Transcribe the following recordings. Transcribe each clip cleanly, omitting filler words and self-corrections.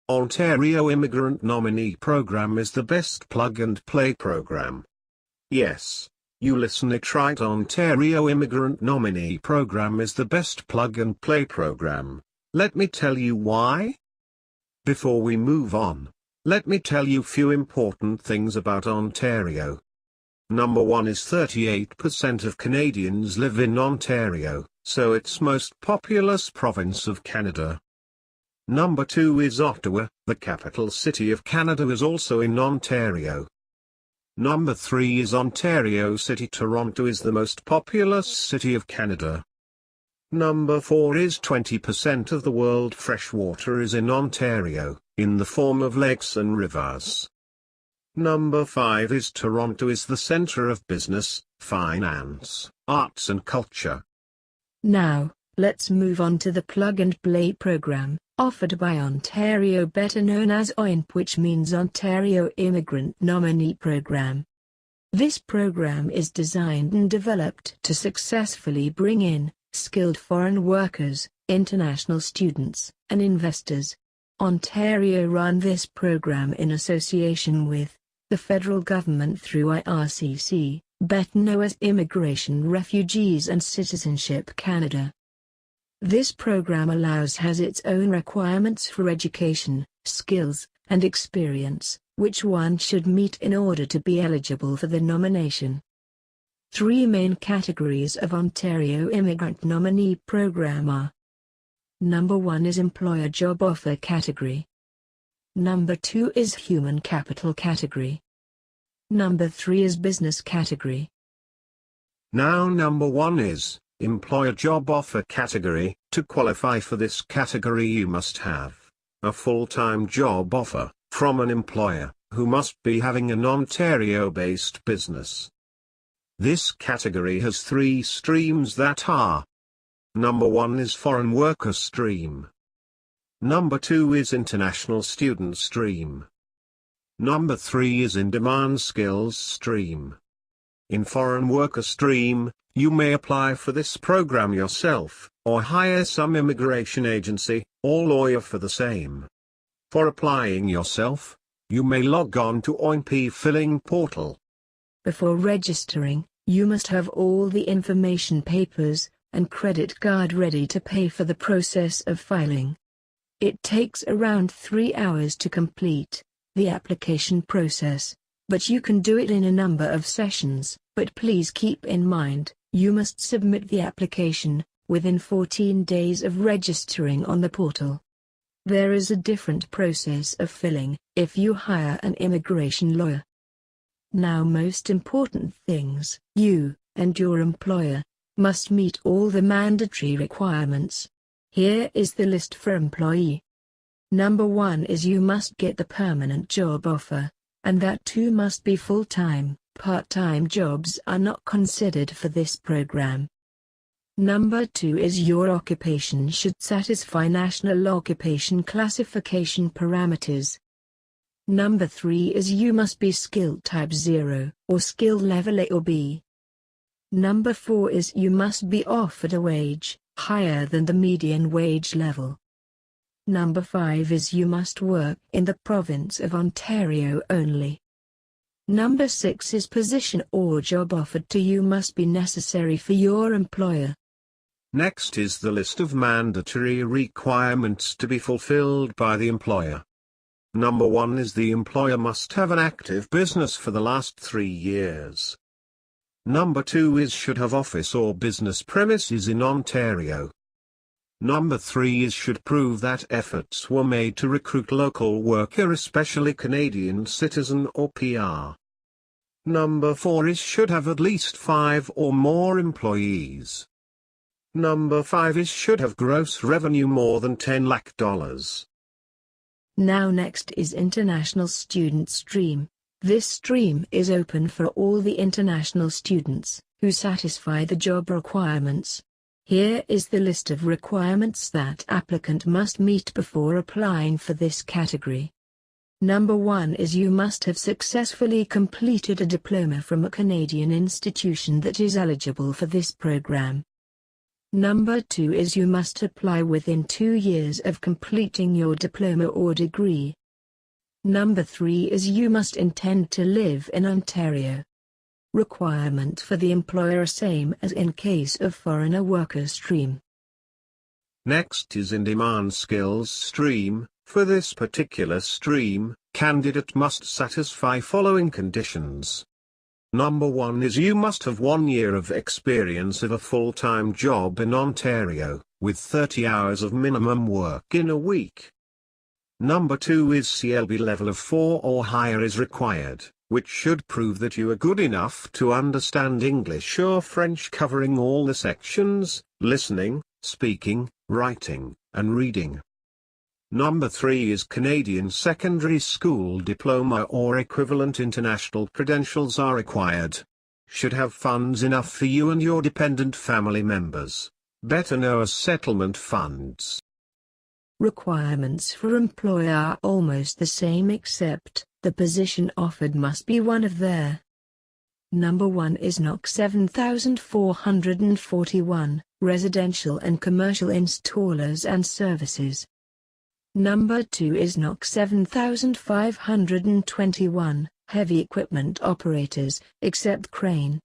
Ontario Immigrant Nominee Program is the best plug-and-play program. Yes, you listen it right. Ontario Immigrant Nominee Program is the best plug-and-play program. Let me tell you why. Before we move on, let me tell you few important things about Ontario. Number 1 is 38% of Canadians live in Ontario, so it's most populous province of Canada. Number 2 is Ottawa, the capital city of Canada, is also in Ontario. Number 3 is Ontario City. Toronto is the most populous city of Canada. Number 4 is 20% of the world fresh water is in Ontario, in the form of lakes and rivers. Number 5 is Toronto is the center of business, finance, arts and culture. Now, let's move on to the plug-and-play program, offered by Ontario, better known as OINP, which means Ontario Immigrant Nominee Program. This program is designed and developed to successfully bring in skilled foreign workers, international students, and investors. Ontario run this program in association with the federal government through IRCC, better known as Immigration, Refugees and Citizenship Canada. This program has its own requirements for education, skills, and experience, which one should meet in order to be eligible for the nomination. 3 main categories of Ontario Immigrant Nominee Program are: Number 1 is Employer Job Offer category. Number 2 is Human Capital category. Number 3 is Business category. Now number 1 is Employer Job Offer category. To qualify for this category, you must have a full-time job offer from an employer, who must be having an Ontario-based business. This category has 3 streams that are: Number 1 is Foreign Worker stream. Number 2 is International Student stream. Number 3 is In-Demand Skills stream. In Foreign Worker stream, you may apply for this program yourself, or hire some immigration agency, or lawyer for the same. For applying yourself, you may log on to OINP filling portal. Before registering, you must have all the information, papers, and credit card ready to pay for the process of filing. It takes around 3 hours to complete the application process, but you can do it in a number of sessions. But please keep in mind, you must submit the application within 14 days of registering on the portal. There is a different process of filling if you hire an immigration lawyer. Now, most important things: you and your employer must meet all the mandatory requirements. Here is the list for employee. Number 1 is you must get the permanent job offer, and that too must be full-time. Part-time jobs are not considered for this program. Number 2 is your occupation should satisfy National Occupation Classification parameters. Number 3 is you must be skill type 0 or skill level A or B. Number 4 is you must be offered a wage higher than the median wage level. Number 5 is you must work in the province of Ontario only. Number 6 is position or job offered to you must be necessary for your employer. Next is the list of mandatory requirements to be fulfilled by the employer. Number 1 is the employer must have an active business for the last 3 years. Number 2 is should have office or business premises in Ontario. Number 3 is should prove that efforts were made to recruit local worker, especially Canadian citizen or PR. Number 4 is should have at least 5 or more employees. Number 5 is should have gross revenue more than $10 lakh. Now next is International Student Stream. This stream is open for all the international students who satisfy the job requirements. Here is the list of requirements that applicant must meet before applying for this category. Number 1 is you must have successfully completed a diploma from a Canadian institution that is eligible for this program. Number 2 is you must apply within 2 years of completing your diploma or degree. Number 3 is you must intend to live in Ontario. Requirement for the employer same as in case of foreigner worker stream. Next is in-demand skills stream. For this particular stream, candidate must satisfy following conditions. Number 1 is you must have 1 year of experience of a full-time job in Ontario, with 30 hours of minimum work in a week. Number 2 is CLB level of 4 or higher is required, which should prove that you are good enough to understand English or French covering all the sections, listening, speaking, writing, and reading. Number 3 is Canadian secondary school diploma or equivalent international credentials are required. Should have funds enough for you and your dependent family members, better known as settlement funds. Requirements for employer are almost the same except, the position offered must be one of their. Number 1 is NOC 7441, residential and commercial installers and services. Number 2 is NOC 7521, heavy equipment operators, except crane.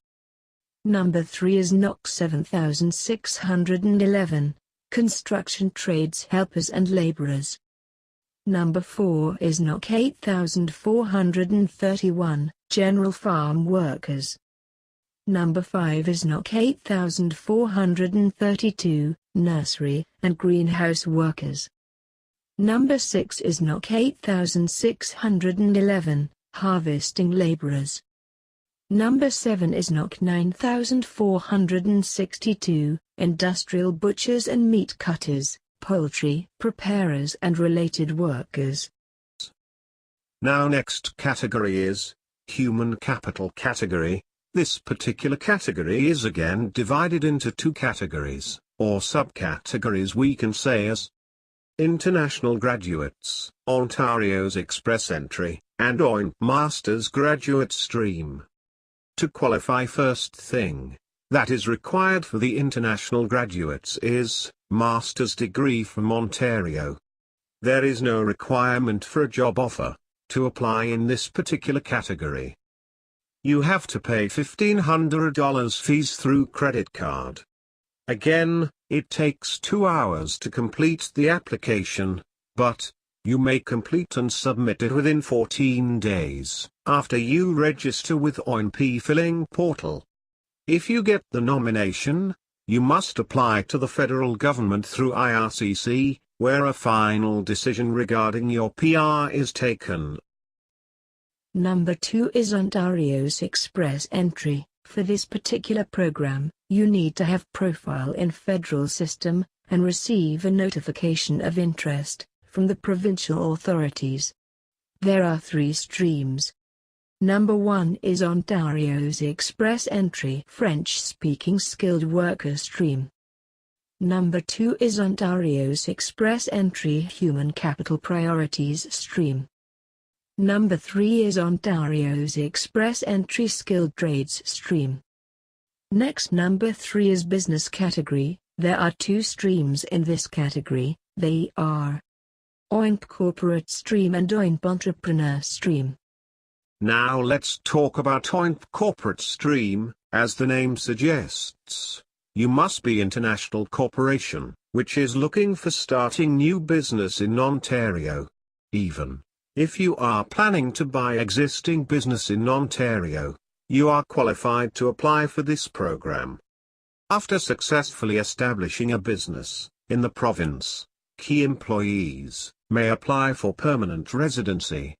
Number 3 is NOC 7611, construction trades helpers and laborers. Number 4 is NOC 8431, general farm workers. Number 5 is NOC 8432, nursery and greenhouse workers. Number 6 is NOC 8611, harvesting laborers. Number 7 is NOC 9462, industrial butchers and meat cutters, poultry preparers and related workers. Now next category is human capital category. This particular category is again divided into 2 categories, or subcategories we can say as international graduates, Ontario's express entry, and OINP master's graduate stream. To qualify, first thing that is required for the international graduates is master's degree from Ontario. There is no requirement for a job offer to apply in this particular category. You have to pay $1,500 fees through credit card. Again, it takes 2 hours to complete the application, but you may complete and submit it within 14 days after you register with OINP filling portal. If you get the nomination, you must apply to the federal government through IRCC, where a final decision regarding your PR is taken. Number 2 is Ontario's express entry. For this particular program, you need to have profile in federal system, and receive a notification of interest from the provincial authorities. There are 3 streams. Number 1 is Ontario's express entry French-speaking skilled worker stream. Number 2 is Ontario's express entry human capital priorities stream. Number 3 is Ontario's express entry skilled trades stream. Next, number 3 is business category. There are 2 streams in this category. They are OINP corporate stream and OINP entrepreneur stream. Now let's talk about OINP corporate stream. As the name suggests, you must be international corporation, which is looking for starting new business in Ontario. Even if you are planning to buy existing business in Ontario, you are qualified to apply for this program. After successfully establishing a business in the province, key employees may apply for permanent residency.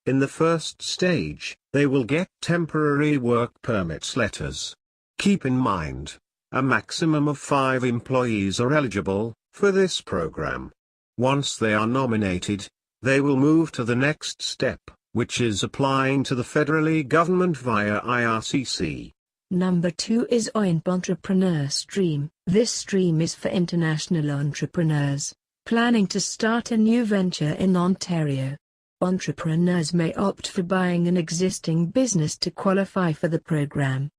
In the first stage, they will get temporary work permits letters. Keep in mind, a maximum of 5 employees are eligible for this program. Once they are nominated, they will move to the next step, which is applying to the federally government via IRCC. Number 2 is OINP entrepreneur stream. This stream is for international entrepreneurs planning to start a new venture in Ontario. Entrepreneurs may opt for buying an existing business to qualify for the program.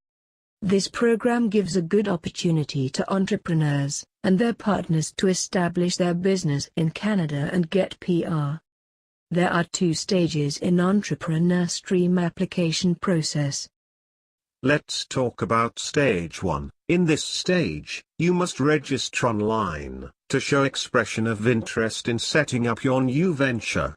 This program gives a good opportunity to entrepreneurs and their partners to establish their business in Canada and get PR. There are 2 stages in entrepreneur stream application process. Let's talk about stage 1. In this stage, you must register online to show expression of interest in setting up your new venture.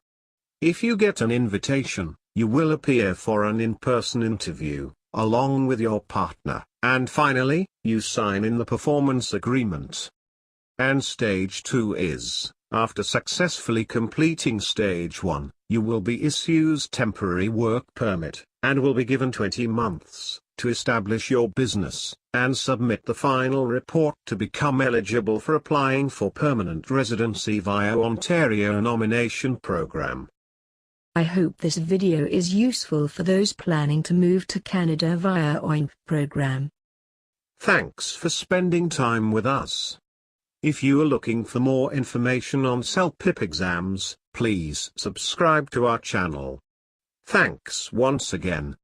If you get an invitation, you will appear for an in-person interview, along with your partner, and finally, you sign in the performance agreement. And stage 2 is, after successfully completing stage 1, you will be issued temporary work permit, and will be given 20 months to establish your business, and submit the final report to become eligible for applying for permanent residency via Ontario Nomination Program. I hope this video is useful for those planning to move to Canada via OINP program. Thanks for spending time with us. If you are looking for more information on Celpip exams, please subscribe to our channel. Thanks once again.